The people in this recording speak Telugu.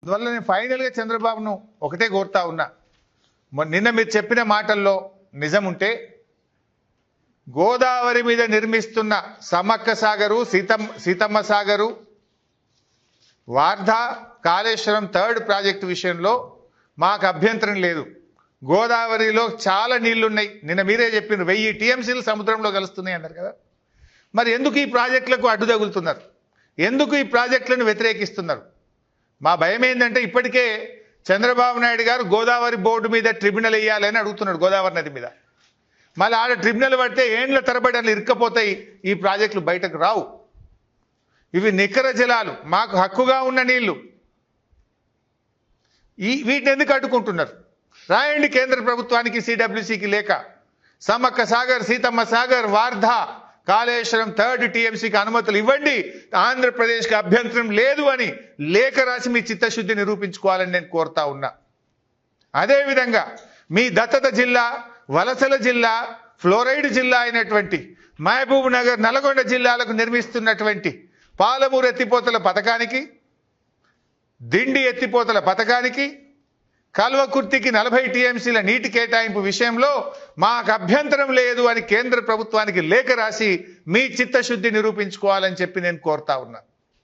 అందువల్ల నేను ఫైనల్గా చంద్రబాబును ఒకటే కోరుతా ఉన్నా, నిన్న మీరు చెప్పిన మాటల్లో నిజం ఉంటే గోదావరి మీద నిర్మిస్తున్న సమ్మక్క సాగరు, సీతమ్మ సాగరు, వార్ధా, కాళేశ్వరం థర్డ్ ప్రాజెక్టు విషయంలో మాకు అభ్యంతరం లేదు. గోదావరిలో చాలా నీళ్లున్నాయి. నిన్న మీరే చెప్పిన 1000 టీఎంసీలు సముద్రంలో కలుస్తున్నాయి అన్నారు కదా. మరి ఎందుకు ఈ ప్రాజెక్టులకు అడ్డు తగులుతున్నారు? ఎందుకు ఈ ప్రాజెక్టులను వ్యతిరేకిస్తున్నారు? మా భయం ఏంటంటే ఇప్పటికే చంద్రబాబు నాయుడు గారు గోదావరి బోర్డు మీద ట్రిబ్యునల్ వేయాలని అడుగుతున్నాడు. గోదావరి నది మీద మళ్ళీ ఆడ ట్రిబ్యునల్ పడితే ఏండ్ల తరబడి అట్లా ఇరుక్కపోతాయి, ఈ ప్రాజెక్టులు బయటకు రావు. ఇవి నికర జలాలు, మాకు హక్కుగా ఉన్న నీళ్లు. వీటిని ఎందుకు అడ్డుకుంటున్నారు? రాయండి కేంద్ర ప్రభుత్వానికి, సిడబ్ల్యూసీకి లేక సమ్మక్క సాగర్, సీతమ్మ సాగర్, వార్ధా, కాళేశ్వరం థర్డ్ టీఎంసీకి అనుమతులు ఇవ్వండి, ఆంధ్రప్రదేశ్కి అభ్యంతరం లేదు అని లేఖ రాసి మీ చిత్తశుద్ధి నిరూపించుకోవాలని నేను కోరుతా ఉన్నా. అదేవిధంగా మీ దత్తత జిల్లా, వలసల జిల్లా, ఫ్లోరైడ్ జిల్లా అయినటువంటి మహబూబ్ నగర్, నల్గొండ జిల్లాలకు నిర్మిస్తున్నటువంటి పాలమూరు ఎత్తిపోతల పథకానికి, దిండి ఎత్తిపోతల పథకానికి, కల్వకుర్తికి 40 టీఎంసీల నీటి కేటాయింపు విషయంలో మాకు అభ్యంతరం లేదు అని కేంద్ర ప్రభుత్వానికి లేఖ రాసి మీ చిత్తశుద్ధి నిరూపించుకోవాలని చెప్పి నేను కోరుతా ఉన్నా.